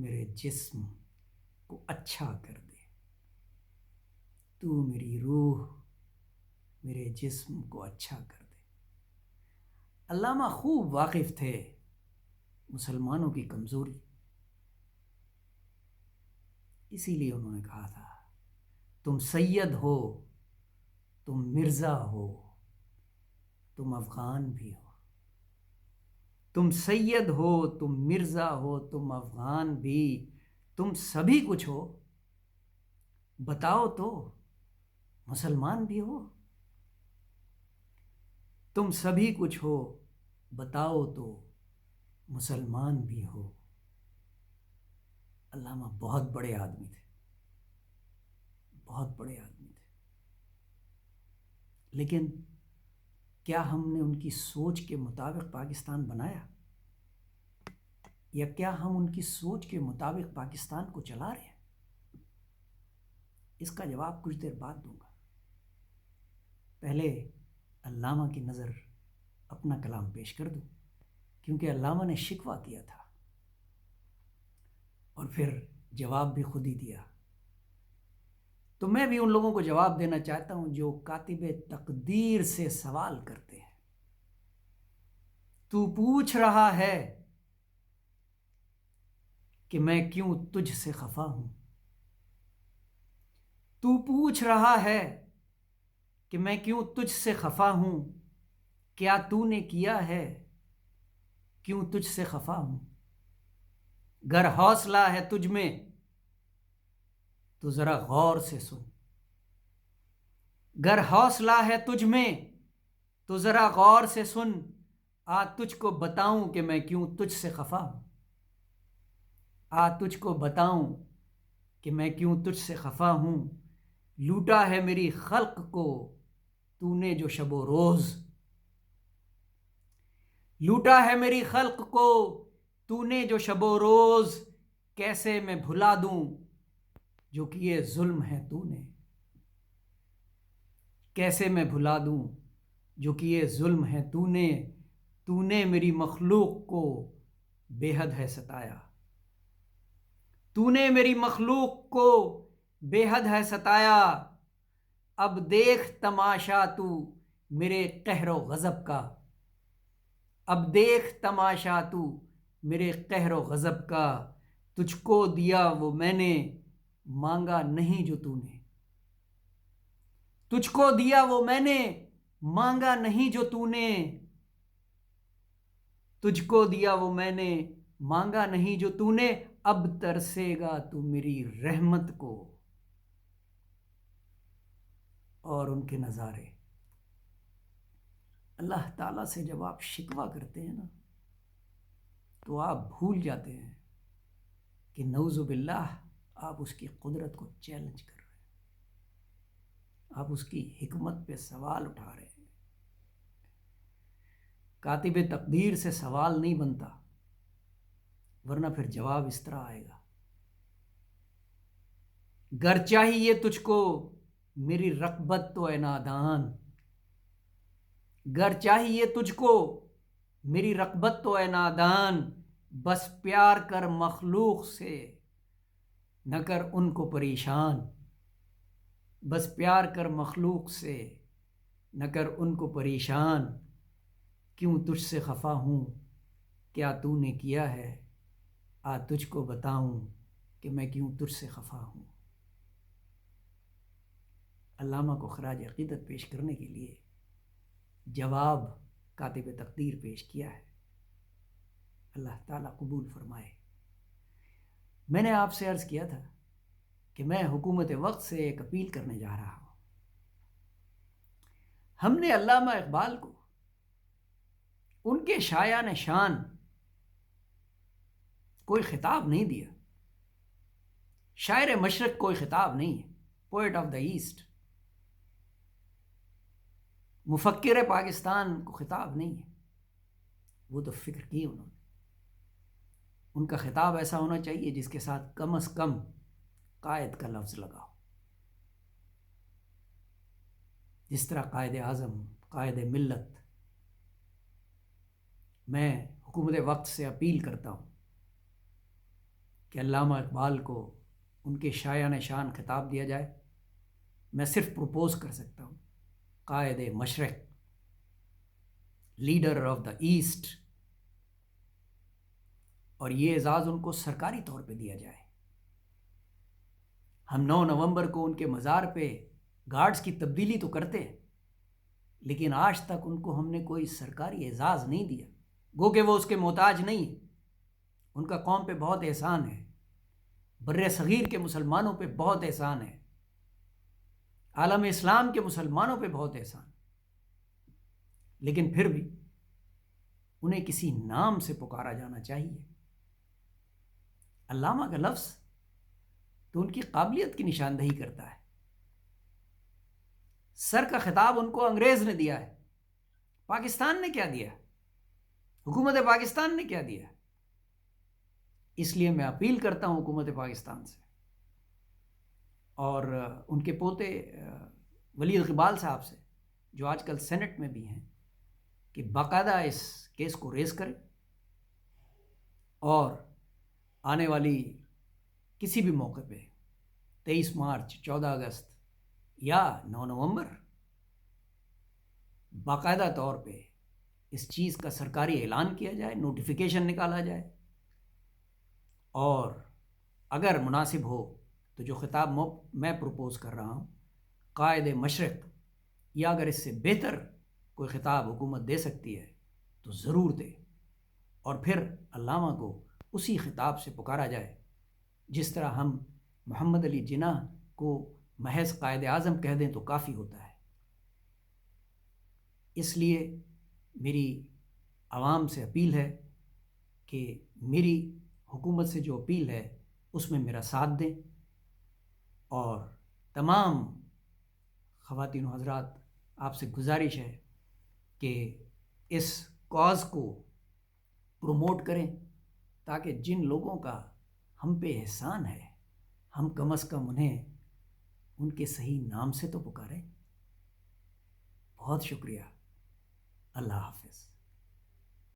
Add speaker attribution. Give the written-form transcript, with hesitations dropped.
Speaker 1: میرے جسم کو اچھا کر دے، تو میری روح میرے جسم کو اچھا کر دے۔ علامہ خوب واقف تھے مسلمانوں کی کمزوری، اسی لیے انہوں نے کہا تھا تم سید ہو، تم مرزا ہو، تم افغان بھی ہو، تم سید ہو، تم مرزا ہو، تم افغان بھی، تم سبھی کچھ ہو، بتاؤ تو مسلمان بھی ہو؟ تم سبھی کچھ ہو، بتاؤ تو مسلمان بھی ہو۔ علامہ بہت بڑے آدمی تھے، بہت بڑے آدمی تھے، لیکن کیا ہم نے ان کی سوچ کے مطابق پاکستان بنایا، یا کیا ہم ان کی سوچ کے مطابق پاکستان کو چلا رہے ہیں؟ اس کا جواب کچھ دیر بعد دوں گا۔ پہلے علامہ کی نظر اپنا کلام پیش کر دوں، کیونکہ علامہ نے شکوہ کیا تھا اور پھر جواب بھی خود ہی دیا، تو میں بھی ان لوگوں کو جواب دینا چاہتا ہوں جو کاتب تقدیر سے سوال کرتے ہیں۔ تو پوچھ رہا ہے کہ میں کیوں تجھ سے خفا ہوں، تو پوچھ رہا ہے کہ میں کیوں تجھ سے خفا ہوں، کیا تو نے کیا ہے کیوں تجھ سے خفا ہوں؟ گر حوصلہ ہے تجھ میں تو ذرا غور سے سن، گر حوصلہ ہے تجھ میں تو ذرا غور سے سن، آ تجھ کو بتاؤں کہ میں کیوں تجھ سے خفا ہوں، آ تجھ کو بتاؤں کہ میں کیوں تجھ سے خفا ہوں۔ لوٹا ہے میری خلق کو تو نے جو شب و روز، لوٹا ہے میری خلق کو تو نے جو شب و روز، کیسے میں بھلا دوں جو کیے ظلم ہے تو نے، کیسے میں بھلا دوں جو کیے ظلم ہے تو نے میری مخلوق کو بے حد ہے ستایا، تو نے میری مخلوق کو بے حد ہے ستایا، اب دیکھ تماشا تو میرے قہر و غضب کا، اب دیکھ تماشا تو میرے قہر و غضب کا، تجھ کو دیا وہ میں نے مانگا نہیں جو تو نے، تجھ کو دیا وہ میں نے مانگا نہیں جو تو نے، تجھ کو دیا وہ میں نے مانگا نہیں جو تو نے، اب ترسے گا تو میری رحمت کو۔ اور ان کے نظارے، اللہ تعالیٰ سے جب آپ شکوہ کرتے ہیں نا تو آپ بھول جاتے ہیں کہ نعوذ باللہ آپ اس کی قدرت کو چیلنج کر رہے ہیں، آپ اس کی حکمت پہ سوال اٹھا رہے ہیں۔ کاتب تقدیر سے سوال نہیں بنتا، ورنہ پھر جواب اس طرح آئے گا، گر چاہیے تجھ کو میری رغبت تو اے نادان، گر چاہیے تجھ کو میری رغبت تو اے نادان، بس پیار کر مخلوق سے نہ کر ان کو پریشان، بس پیار کر مخلوق سے نہ کر ان کو پریشان، کیوں تجھ سے خفا ہوں کیا تو نے کیا ہے، آ تجھ کو بتاؤں کہ میں کیوں تجھ سے خفا ہوں۔ علامہ کو خراج عقیدت پیش کرنے کے لیے جواب کاتب تقدیر پیش کیا ہے، اللہ تعالیٰ قبول فرمائے۔ میں نے آپ سے عرض کیا تھا کہ میں حکومت وقت سے ایک اپیل کرنے جا رہا ہوں۔ ہم نے علامہ اقبال کو ان کے شایان شان کوئی خطاب نہیں دیا، شاعر مشرق کوئی خطاب نہیں ہے، پوئٹ آف دا ایسٹ، مفکر پاکستان کو خطاب نہیں ہے، وہ تو فکر کی انہوں نے۔ ان کا خطاب ایسا ہونا چاہیے جس کے ساتھ کم از کم قائد کا لفظ لگا ہو، جس طرح قائد اعظم، قائد ملت۔ میں حکومت وقت سے اپیل کرتا ہوں کہ علامہ اقبال کو ان کے شایان شان خطاب دیا جائے، میں صرف پروپوز کر سکتا ہوں قائد مشرق، لیڈر آف دا ایسٹ، اور یہ اعزاز ان کو سرکاری طور پہ دیا جائے۔ ہم 9 نومبر کو ان کے مزار پہ گارڈز کی تبدیلی تو کرتے ہیں، لیکن آج تک ان کو ہم نے کوئی سرکاری اعزاز نہیں دیا، گو کہ وہ اس کے محتاج نہیں ہیں۔ ان کا قوم پہ بہت احسان ہے، بر صغیر کے مسلمانوں پہ بہت احسان ہے، عالم اسلام کے مسلمانوں پہ بہت احسان، لیکن پھر بھی انہیں کسی نام سے پکارا جانا چاہیے۔ علامہ کا لفظ تو ان کی قابلیت کی نشاندہی کرتا ہے۔ سر کا خطاب ان کو انگریز نے دیا ہے، پاکستان نے کیا دیا؟ حکومت پاکستان نے کیا دیا؟ اس لیے میں اپیل کرتا ہوں حکومت پاکستان سے اور ان کے پوتے ولید اقبال صاحب سے، جو آج کل سینٹ میں بھی ہیں، کہ باقاعدہ اس کیس کو ریز کریں اور آنے والی کسی بھی موقع پہ 23 مارچ، 14 اگست یا 9 نومبر باقاعدہ طور پہ اس چیز کا سرکاری اعلان کیا جائے، نوٹیفیکیشن نکالا جائے، اور اگر مناسب ہو تو جو خطاب میں پروپوز کر رہا ہوں قائد مشرق، یا اگر اس سے بہتر کوئی خطاب حکومت دے سکتی ہے تو ضرور دے، اور پھر علامہ کو اسی خطاب سے پکارا جائے جس طرح ہم محمد علی جناح کو محض قائد اعظم کہہ دیں تو کافی ہوتا ہے۔ اس لیے میری عوام سے اپیل ہے کہ میری حکومت سے جو اپیل ہے اس میں میرا ساتھ دیں، اور تمام خواتین و حضرات آپ سے گزارش ہے کہ اس کاز کو پروموٹ کریں، تاکہ جن لوگوں کا ہم پہ احسان ہے ہم کم از کم انہیں ان کے صحیح نام سے تو پکاریں۔ بہت شکریہ، اللہ حافظ۔